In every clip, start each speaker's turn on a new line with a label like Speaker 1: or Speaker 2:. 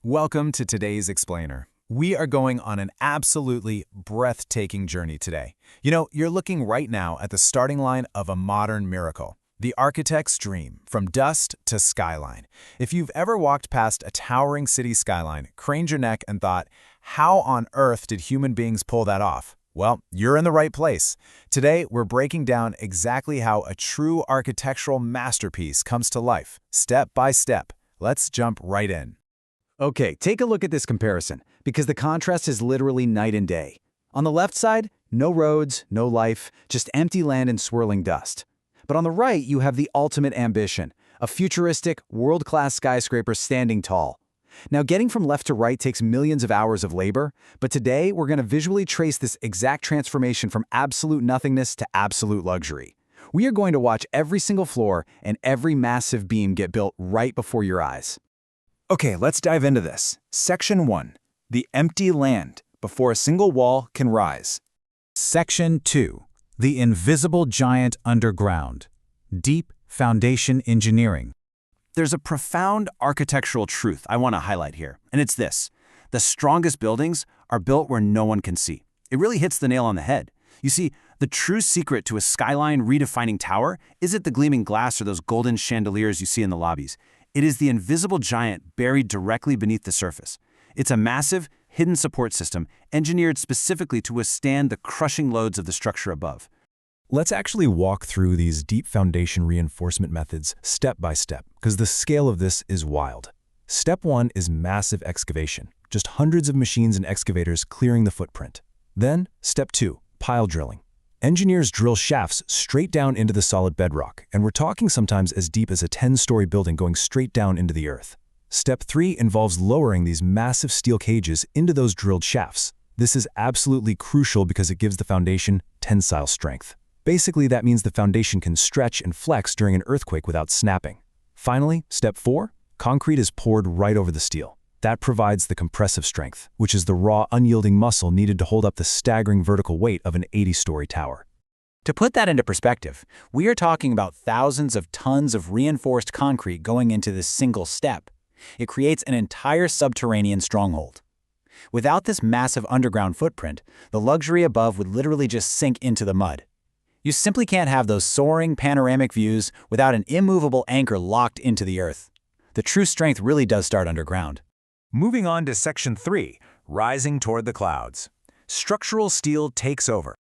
Speaker 1: Welcome to today's Explainer. We are going on an absolutely breathtaking journey today. You're looking right now at the starting line of a modern miracle. The architect's dream, from dust to skyline. If you've ever walked past a towering city skyline, craned your neck and thought, how on earth did human beings pull that off? Well, you're in the right place. Today, we're breaking down exactly how a true architectural masterpiece comes to life, step by step. Let's jump right in.
Speaker 2: Okay, take a look at this comparison, because the contrast is literally night and day. On the left side, no roads, no life, just empty land and swirling dust. But on the right, you have the ultimate ambition, a futuristic, world-class skyscraper standing tall. Now, getting from left to right takes millions of hours of labor, but today we're going to visually trace this exact transformation from absolute nothingness to absolute luxury. We are going to watch every single floor and every massive beam get built right before your eyes.
Speaker 3: Okay, let's dive into this. Section 1. The empty land before a single wall can rise.
Speaker 1: Section 2. The invisible giant underground. Deep foundation engineering.
Speaker 4: There's a profound architectural truth I want to highlight here, and it's this. The strongest buildings are built where no one can see. It really hits the nail on the head. You see, the true secret to a skyline redefining tower isn't the gleaming glass or those golden chandeliers you see in the lobbies. It is the invisible giant buried directly beneath the surface. It's a massive, hidden support system engineered specifically to withstand the crushing loads of the structure above.
Speaker 5: Let's actually walk through these deep foundation reinforcement methods step by step, because the scale of this is wild. Step 1 is massive excavation, just hundreds of machines and excavators clearing the footprint. Then, Step 2, pile drilling. Engineers drill shafts straight down into the solid bedrock, and we're talking sometimes as deep as a 10-story building going straight down into the earth. Step 3 involves lowering these massive steel cages into those drilled shafts. This is absolutely crucial because it gives the foundation tensile strength. Basically, that means the foundation can stretch and flex during an earthquake without snapping. Finally, Step 4, concrete is poured right over the steel. That provides the compressive strength, which is the raw, unyielding muscle needed to hold up the staggering vertical weight of an 80-story tower.
Speaker 2: To put that into perspective, we are talking about thousands of tons of reinforced concrete going into this single step. It creates an entire subterranean stronghold. Without this massive underground footprint, the luxury above would literally just sink into the mud. You simply can't have those soaring panoramic views without an immovable anchor locked into the earth. The true strength really does start underground.
Speaker 1: Moving on to Section 3, rising toward the clouds. Structural steel takes over.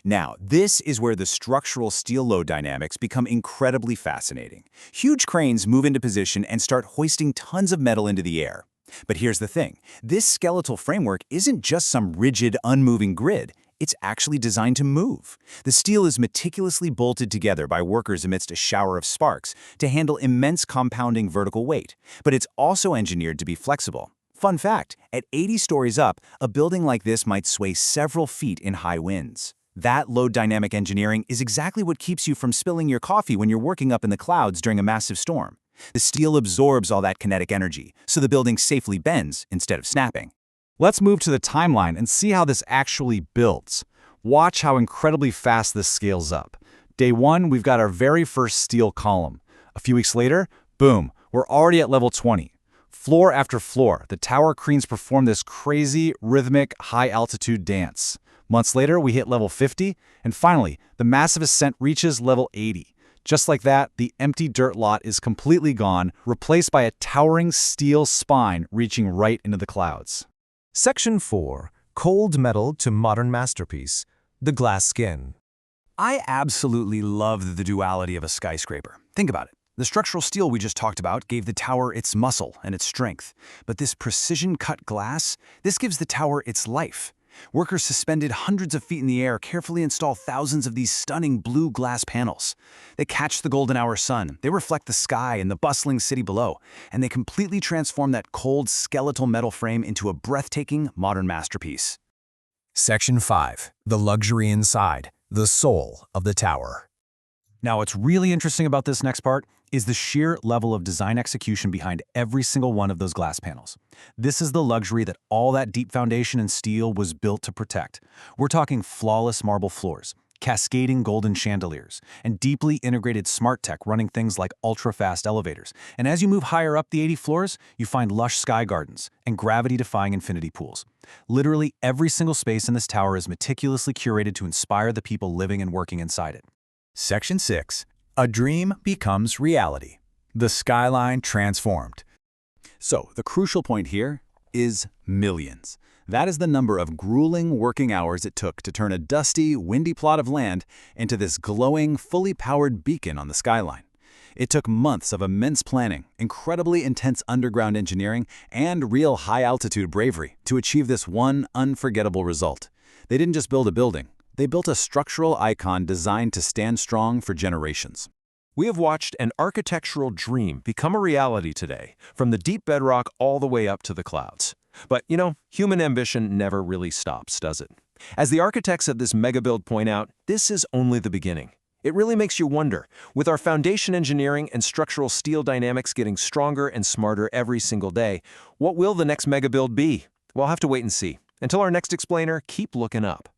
Speaker 3: Now, this is where the structural steel load dynamics become incredibly fascinating. Huge cranes move into position and start hoisting tons of metal into the air. But here's the thing. This skeletal framework isn't just some rigid, unmoving grid. It's actually designed to move. The steel is meticulously bolted together by workers amidst a shower of sparks to handle immense compounding vertical weight. But it's also engineered to be flexible. Fun fact, at 80 stories up, a building like this might sway several feet in high winds. That load dynamic engineering is exactly what keeps you from spilling your coffee when you're working up in the clouds during a massive storm. The steel absorbs all that kinetic energy, so the building safely bends instead of snapping.
Speaker 6: Let's move to the timeline and see how this actually builds. Watch how incredibly fast this scales up. Day 1, we've got our very first steel column. A few weeks later, boom, we're already at level 20. Floor after floor, the tower cranes perform this crazy, rhythmic, high-altitude dance. Months later, we hit level 50, and finally, the massive ascent reaches level 80. Just like that, the empty dirt lot is completely gone, replaced by a towering steel spine reaching right into the clouds.
Speaker 5: Section 4, cold metal to modern masterpiece, the glass skin.
Speaker 4: I absolutely love the duality of a skyscraper. Think about it. The structural steel we just talked about gave the tower its muscle and its strength. But this precision-cut glass, this gives the tower its life. Workers suspended hundreds of feet in the air carefully install thousands of these stunning blue glass panels. They catch the golden hour sun, they reflect the sky and the bustling city below, and they completely transform that cold, skeletal metal frame into a breathtaking, modern masterpiece.
Speaker 5: Section 5, the luxury inside, the soul of the tower.
Speaker 4: Now, what's really interesting about this next part is the sheer level of design execution behind every single one of those glass panels. This is the luxury that all that deep foundation and steel was built to protect. We're talking flawless marble floors, cascading golden chandeliers, and deeply integrated smart tech running things like ultra-fast elevators. And as you move higher up the 80 floors, you find lush sky gardens and gravity-defying infinity pools. Literally every single space in this tower is meticulously curated to inspire the people living and working inside it.
Speaker 1: Section 6. A dream becomes reality. The skyline transformed.
Speaker 3: So, the crucial point here is millions. That is the number of grueling working hours it took to turn a dusty, windy plot of land into this glowing, fully powered beacon on the skyline. It took months of immense planning, incredibly intense underground engineering, and real high-altitude bravery to achieve this one unforgettable result. They didn't just build a building. They built a structural icon designed to stand strong for generations.
Speaker 7: We have watched an architectural dream become a reality today, from the deep bedrock all the way up to the clouds. But, human ambition never really stops, does it? As the architects of this megabuild point out, this is only the beginning. It really makes you wonder, with our foundation engineering and structural steel dynamics getting stronger and smarter every single day, what will the next megabuild be? We'll have to wait and see. Until our next explainer, keep looking up.